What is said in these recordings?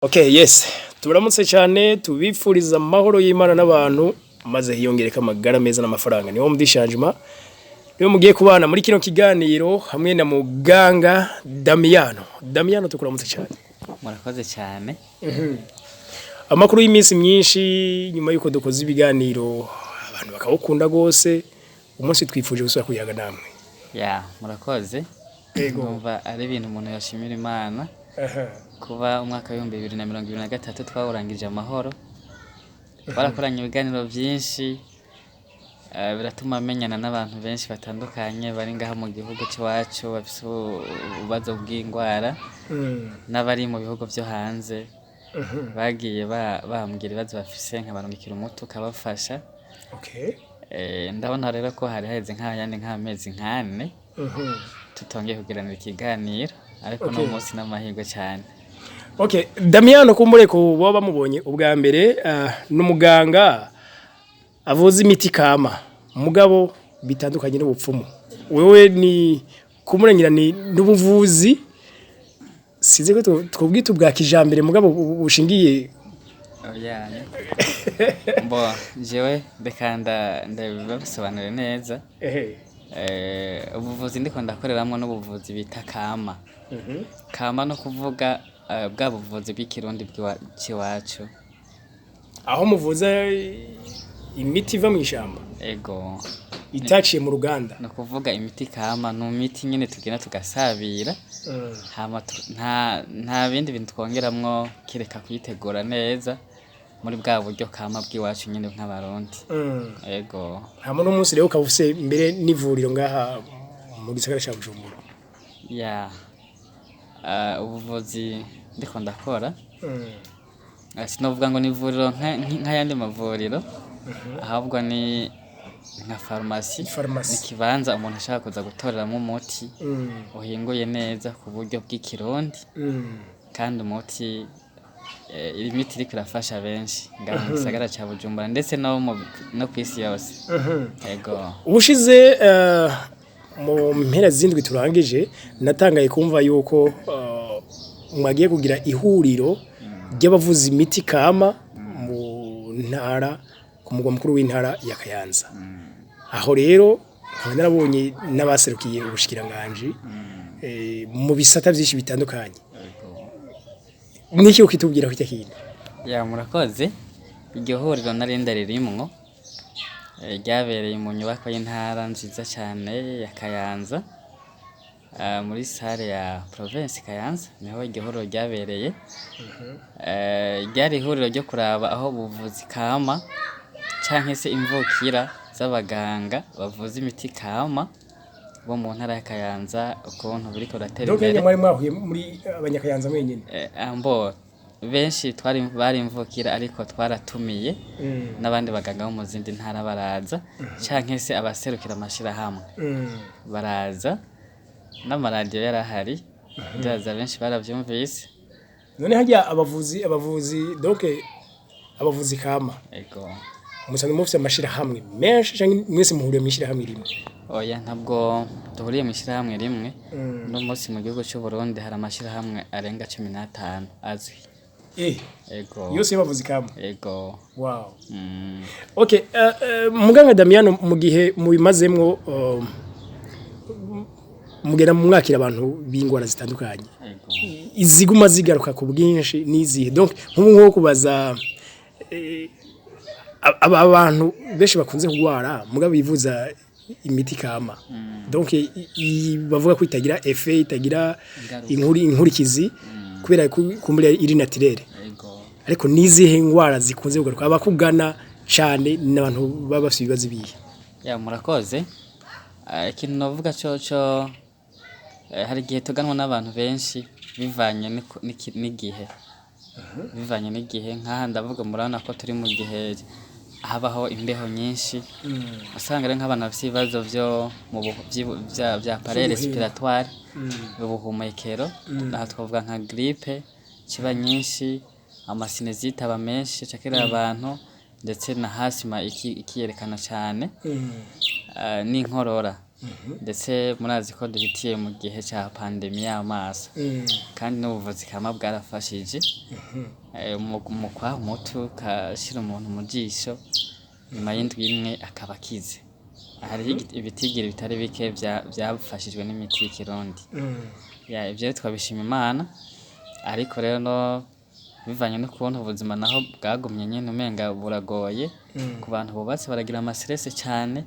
Okay, yes. Turamutse cyane tubifuriza amahoro y'Imana n'abantu maze hiyongereka amagara meza n'amafaranga. Niho mudishanjima. Niho mugiye kubana muri kino kiganiro hamwe na muganga DAMIEN. DAMIEN tukuramutse cyane. Murakoze cyane. Amakuru y'iminsi myinshi nyuma yuko dukoze ibiganiro abantu bakawukunda gose. Umunsi twifuje gusubira kuyaga namwe. Ya, murakoze. Yego. Numva ari ibintu umuntu yashimira Imana. Kuba umwaka wa 2023 twawurangije amahoro. Barakoranye ibiganiro byinshi biratuma amenyana n'abantu benshi batandukanye bari ngaha mu gihugu cyacu bafite ububazo bw'indwara n'abari mu bihugu byo hanze bagiye bambwira ibibazo bafise nkabarungikira umuti ukabafasha. Okay. Ndabona rero ko hari heze nk'amezi nkane tutongeye kugiranira ikiganiro ariko no munsi n'amahirwe cyane. Okay, DAMIEN kumbure ko baba mubonye ubwa mbere n'umuganga avuza imiti kama mugabo bitandukanye n'ubupfumu. Wewe ni kumurengera ni n'ubuvuzi size ko twubwita ubwa kijambere mugabo bushingiye oyane. Bo jewe bekanda ndabisobanura neza. Ubuvuzi ndiko ndakoreramo n'ubuvuzi bita kama. Kama no kuvuga bwa buvuzi bw'ikirundi bw'iwacu. Aho muvuza imiti iva mu ishamba. Ego. Itaciye mu ruganda. No kuvuga imiti kama no miti nyine tugena tugasabira. Hama nta bindi bintu twongeramwo kireka kuyitegura neza muri bwa buryo kama bw'iwacu nyine nk'abarundi. Ego. Hama no munsi rero ukavuse mbere n'ivuriro ngaha mu gisagara cya Bujumbura. Ya. Ubuvuzi ndiko ndakora. Sinovuga ngo nivuriro nk'ayandi mavuriro. Ahabwa ni nka farmasi. Nikibanza umuntu ashaka kuza gutoreramo umuti uhinguye neza ku buryo bw'ikirundi. Kandi umuti imiti iri kurafasha benshi ngaho mu gisagara cya Bujumbura ndetse no kwisi yose. Ego. Ubushize mu mpera zindwi turangije natangaye kumva yuko mwagiye kugira ihuriro ry'abavuza imiti kama mu ntara ku mugwa mukuru w'intara ya Kayanza. Aho rero narabonye n'abaserukiye ubushikiranganje mu bisata byinshi bitandukanye. Niki ukitubwira ko cyakindi? Ya murakoze. Iryo huriro narenda ririmwo ryabereye mu nyubako y'intara nziza cyane ya Kayanza. Muri sare ya province Kayanza niho iryo huriro ryabereye. Ryari ihuriro ryo kuraba aho buvuzi kama canke se imvukira z'abaganga bavuza imiti kama bo mu ntara ya Kayanza ukuntu biriko ratera imbere. Donc mwari mwahuye muri abanyakayanza mwenyine? Ambo benshi bari imvukira ariko twaratumiye n'abandi baganga bo mu zindi ntara baraza canke se abaserukira amashira hamwe baraza n'amaradiyo yarahari ndaza benshi baravyumvise. None hajya abavuzi donc abavuzi kama. Ego. Musanzwe mufite amashira hamwe menshi canke mwese muhuriye mu ishira hamwe rimwe? Oya ntabwo duhuriye mu ishira hamwe rimwe. No munsi mu gihugu cy'u Burundi hari amashira hamwe arenga 15 azwi. Ego. Yose bavuzi kama. Ego. Wow. Okay, muganga DAMIEN mu gihe mubimazemwo mugera mu mwakira abantu b'ingwara zitandukanye. Ego. Iziguma zigaruka ku bwinshi nizihe? Donc nko kubaza abantu benshi bakunze kugwara mugabo bivuza imiti kama. Donc bavuga ko itagira effet itagira inkurikizi kubera kumbure iri naturelle. Ariko nizihe ngwara zikunze kugaruka abakugana cyane n'abantu baba bafite ibibazo biye? Ya murakoze. Ikintu navuga cyo hari gihe tuganwa n'abantu benshi bivanye n'igihe. Bivanye n'igihe nkaha ndavuga murana ko turi mu gihe habaho imbeho nyinshi. Usanga ari nk'abantu bafite ibibazo byo mu bya appareil respiratoire ubuhumekero. Aha twavuga nka grippe kiba nyinshi, amasinezite aba menshi cakera abantu ndetse na hasima ikiyerekana cyane n'inkorora ndetse murazi ko duhitiye mu gihe cya pandemi y'amaso kandi n'ubuvuzi kama bwarafashije mu kwaha umuti ukashyira umuntu mu jisho nyuma y'indwi imwe akaba akize. Hari ibitigiri bitari bike byafashijwe n'imiti y'ikirundi. Ibyo twabishima Imana, ariko rero no bivanye no kubona ubuzima naho bwagumye nyine umenga buragoye ku bantu bubatse, baragira amastress cyane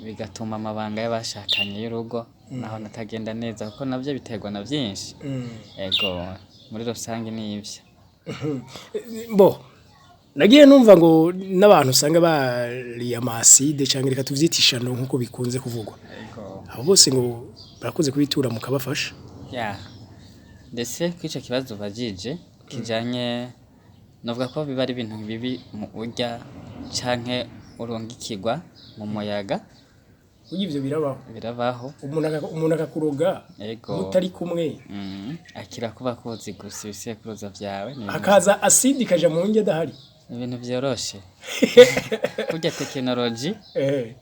bigatuma amabanga y'abashakanye y'urugo naho natagenda neza kuko nabyo biterwa na byinshi. Ego muri rusange ni ibyo. Bo nagiye numva ngo n'abantu usanga bari amaside cyangwa reka tuvyitishano nkuko bikunze kuvugwa. Abo bose ngo barakoze kubitura mu kabafasha. Ndetse kwica kibazo bajije kijanye novuga ko biba ari ibintu bibi mu urya canke urungikirwa mu muyaga. Ivyo birabaho umuntu akakuroga mutari kumwe akira kuba kozi gusa ibisekuruza vyawe akaza asidi kaja mu nge dahari ibintu vyoroshe. Kurya technology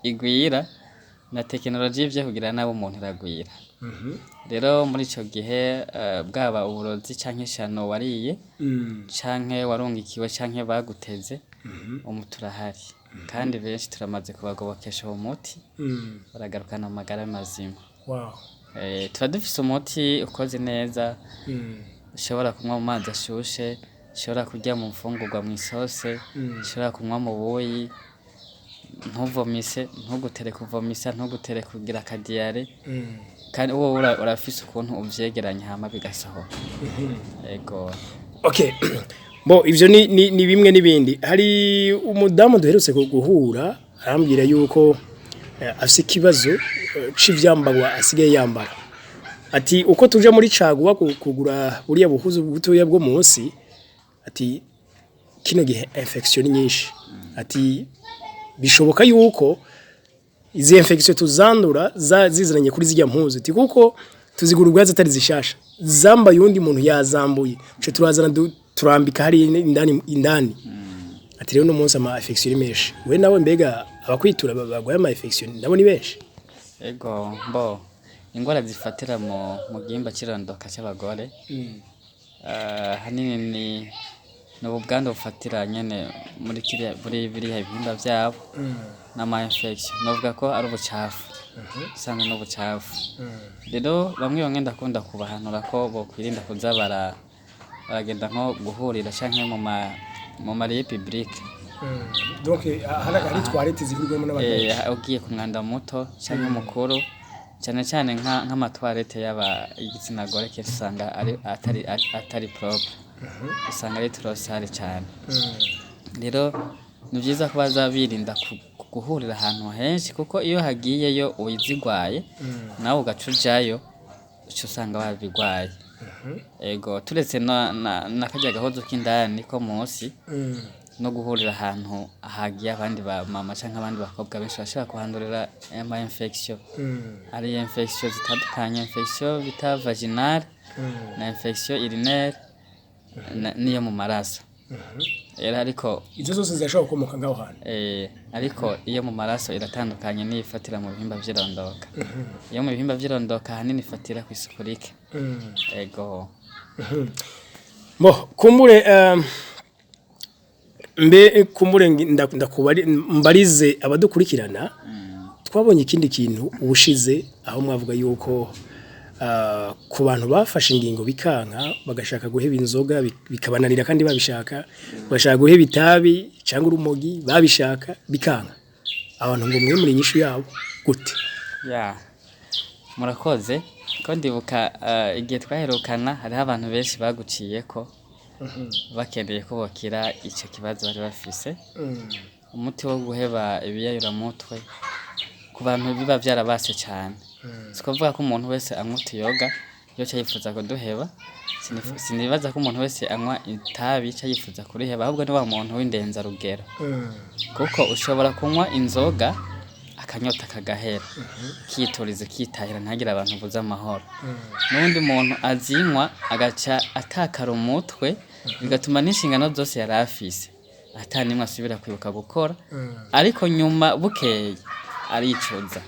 igwira na technology ivyo kugira nabo umuntu iragwira. Rero muri ico gihe bwaba uburozi canke shano wariye canke warungikiwe canke baguteze umuturahari kandi benshi turamaze kubagobokesha uwo muti baragarukana amagara mazima. Tuba dufise umuti ukoze neza, ushobora kunywa mu mazi ashushe, ushobora kurya mu mfungurwa mu isose, ushobora kunywa mu buyi, ntuvomise, ntugutere kuvomisa, ntugutere kugira akadiyare kandi uwo urafise ukuntu uvyegeranya hama bigasohoka. Ego. Okay. Bo ivyo ni bimwe n'ibindi. Hari umudamu duherutse guhura arambwira yuko afise ikibazo c'ivyambagwa asigaye yambara. Ati uko tuje muri caguwa kugura buriya buhuzu butoya bwo munsi, ati kino gihe infection nyinshi. Ati bishoboka yuko izi infection tuzandura ziziranye kuri zijya mpuzu. Ati kuko tuzigura ubwaza atari zishasha. Zamba yundi muntu yazambuye. Cyo turazana turambika hari indani. Ati rero no munsi ama infection menshi. We nawe mbega abakwitura bagwaye ama infection nabo ni benshi. Ego mbo ingwara zifatira mu gihimba kirondoka cy'abagore. Hanini ni n'ubuganda bufatira nyene muri biriya bihimba byabo n'ama infection. Novuga ko ari ubucafu. Usanga n'ubucafu. Rero bamwe ndakunda kubahanura ko bo kwirinda kuza baragenda nko guhurira canke mu mariye public. Donc hari toilette zihurwemo n'abantu. Ugiye ku mwanda muto canke mukuru cyane nk'amatwarete y'igitsina gore ke usanga atari propre. Usanga ari trosari cyane. Rero ni byiza ko bazabirinda guhurira ahantu henshi kuko iyo hagiyeyo uyizigwaye nawe ugacujayo usanga babigwaye. Ego turetse na kajya gahozo k'indani ko munsi no guhurira ahantu hagiye abandi ba mama canke abandi bakobwa benshi bashaka kuhandurira ama infection. Ari infection zitandukanye, infection bita vaginal na infection urinaire niyo mu maraso. Ariko izo zose zashobora kumoka ngaho hano. Ariko iyo mu maraso iratandukanye nifatira mu bihimba by'irondoka. Iyo mu bihimba by'irondoka hanini ifatira ku isuku rike. Ego. Bo kumbure kumbure ndakubari mbarize abadukurikirana twabonye ikindi kintu ubushize aho mwavuga yuko ku bantu bafashe ingingo bikanka bagashaka guheba inzoga bikabananira kandi babishaka bashaka guheba itabi cyangwa urumogi babishaka bikanka abantu ngo mwe muri nyishu yabo gute? Murakoze ko ndibuka igihe twaherukana hariho abantu benshi baguciye ko bakeneye ko bakira icyo kibazo bari bafise. Umuti wo guheba ibiyayuramutwe ku bantu biba byarabase cyane. Sikuvuga ko umuntu wese anywa yoga yo cyayifuza ko duheba. Sinibaza ko umuntu wese anywa itabi cyayifuza kuriheba, ahubwo ni wa muntu w'indenza rugero. Kuko ushobora kunywa inzoga akanyota kagahera kiturize kitahira ntagira abantu buza amahoro. N'undi muntu azinywa agaca atakara umutwe bigatuma n'inshingano zose yari afise atanimwe asubira kwibuka gukora, ariko nyuma bukeye aricuza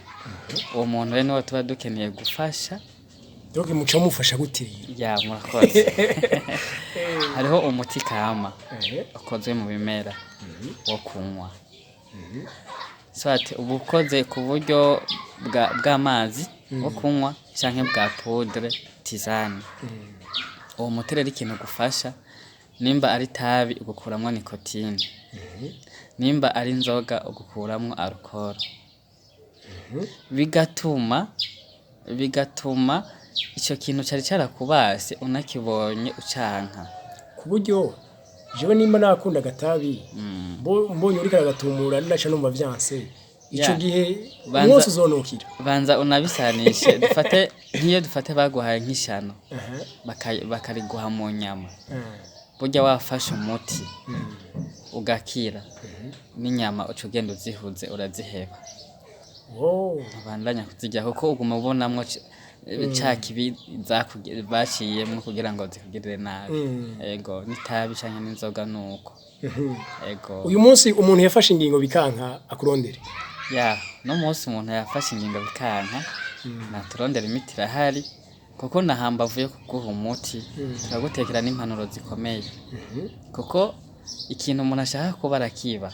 uwo muntu rero niwe tuba dukeneye gufasha. donc muca mufasha gutira ya murakoze. Hariho umuti kama ukozwe mu bimera wo kunywa. Swati ubukoze ku buryo bw'amazi wo kunywa canke bwa poudre tisane. Uwo muti rero ikintu gufasha nimba ari tabi ugukuramwo nicotine. Nimba ari inzoga ugukuramwo alcohol. Bigatuma ico kintu cari carakubase unakibonye ucanka. Ku buryo jewe nimba nakunda gatabi mbonye uri karagatumura naca numva vyanse ico gihe mwose uzonukira. Banza unabisanishe dufate baguhaye nk'ishano bakariguha mu nyama. Burya wafashe umuti ugakira n'inyama ucugenda uzihuze uraziheba. Bandanya kuzijya kuko uguma ubonamwo cakibi baciyemwo kugira ngo zikugirire nabi. Ego nitabi canke n'inzoga nuko. Ego uyu munsi umuntu yafashe ingingo bikanka akurondere. No munsi umuntu yafashe ingingo bikanka naturondera imiti irahari kuko nahambavuye kuguha umuti turagutekera n'impanuro zikomeye. Kuko ikintu umuntu ashaka kuba arakiba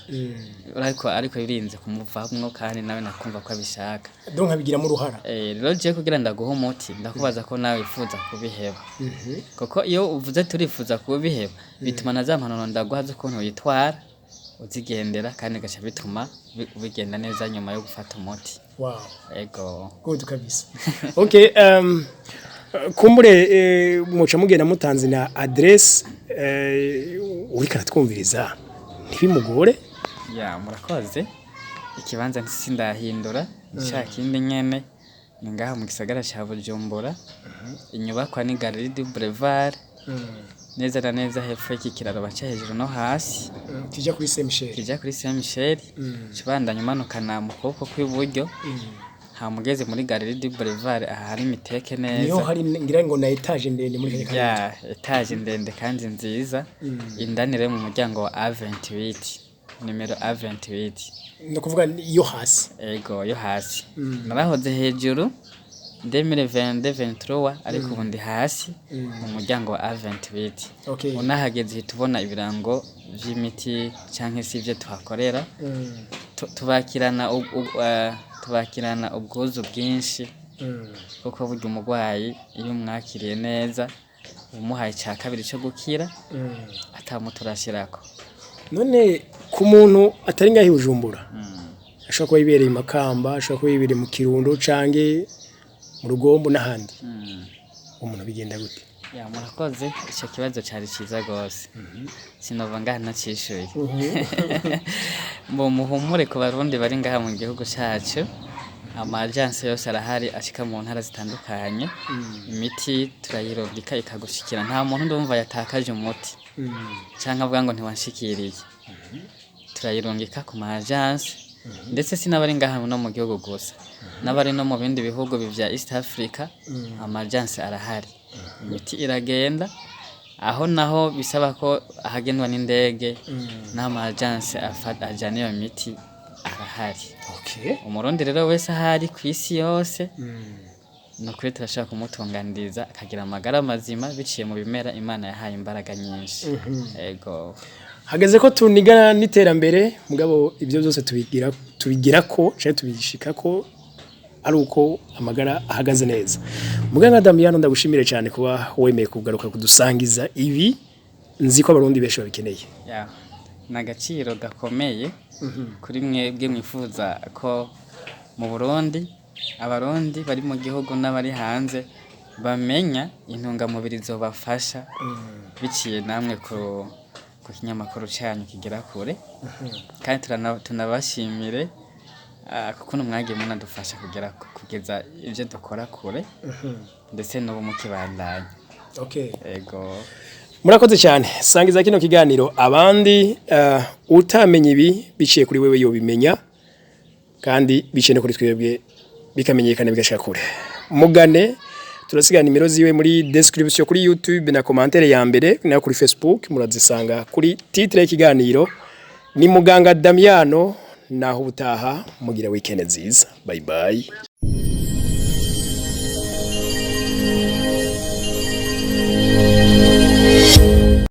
ariko birinze kumuvamwo kandi nawe nakumva ko abishaka. Donc abigiramo uruhara. Rero je kugira ndaguha umuti ndakubaza ko nawe wifuza kubiheba. Kuko iyo uvuze turifuza kubiheba bituma na za mpanuro ndaguha zo kuntu yitwara uzigendera kandi gacha bituma bigenda neza nyuma yo gufata umuti. Wow. Ego. Good kabisa. Okay, kumbure muca mugenda mutanze na address uri karatwumviriza ntibimugore. Murakoze. Ikibanza nsindahindura cyakindi nyene ningaha mu gisagara ca Bujumbura. Inyubakwa ni Galerie du Boulevard. Neza na neza hepfo y'ikiraro baca hejuru no hasi. Tujya kuri Saint Michel. Kibandanya umanukana mu kuboko kw'iburyo. Hamugeze muri Galerie du Boulevard ahari imiteke neza. Niyo hari ngira ngo na etage ndende muri kare. Etage ndende kandi nziza. Indanire mu muryango wa A28. Numero A28. No kuvuga iyo hasi. Ego yo hasi. Narahoze hejuru 2022-23 ariko ubundi hasi mu muryango wa A28. Okay. Unahageze tubona ibirango vy'imiti canke sivyo tuhakorera. Tubakirana ubwuzu bwinshi kuko burya umugwayi iyo umwakiriye neza umuhaye ca kabiri cyo gukira atamuturashirako. None ku muntu atari ngahi Bujumbura ashaka kuba ibereye Makamba, ashaka kuba ibereye mu Kirundo cange mu Rugombo n'ahandi. Umuntu bigenda gute? Murakoze ico kibazo cari ciza gose. Sinova ngaha nacishuye. Mu muhumure ku barundi bari ngaha mu gihugu cyacu. Amagence yose arahari ashika mu ntara zitandukanye. Imiti turayirobika ikagushikira nta muntu ndumva yatakaje umuti. Canka avuga ngo ntiwanshikiriye. Turayirungika ku magence ndetse sinabari ngaha no mu gihugu gusa. Nabari no mu bindi bihugu bivya East Africa amagence arahari. Imiti iragenda aho naho bisaba ko ahagenwa n'indege n'amagence ajana iyo miti arahari. Okay. Umurundi rero wese ahari ku isi yose no kuri turashaka kumutunganiriza akagira amagara mazima biciye mu bimera Imana yahaye imbaraga nyinshi. Ego. Hageze ko tunigana n'iterambere mugabo ibyo byose tubigira ko cyane tubishika ko ari uko amagara ahagaze neza. Muganga Damien ndagushimire cyane kuba wemeye kugaruka kudusangiza ibi nzi ko abarundi benshi babikeneye. Nagaciro gakomeye kuri mwebwe mwifuza ko mu Burundi abarundi bari mu gihugu n'abari hanze bamenya intungamubiri zobafasha biciye namwe ku kinyamakuru cyanyu kigera kure. Kandi tunabashimire kuko numwagiye munadufasha kugeza ibyo dukora kure ndetse n'ubu mukibandanya. Okay. Ego. Murakoze cyane. Sangiza kino kiganiro abandi utamenye ibi biciye kuri wewe yo bimenya kandi biciye no kuri twebwe bikamenyekana bigashaka kure. Mugane turasiga nimero ziwe muri description kuri YouTube na commentaire ya mbere na kuri Facebook murazisanga kuri titre y'ikiganiro ni Muganga Damien naho ubutaha mugira weekend nziza bye bye.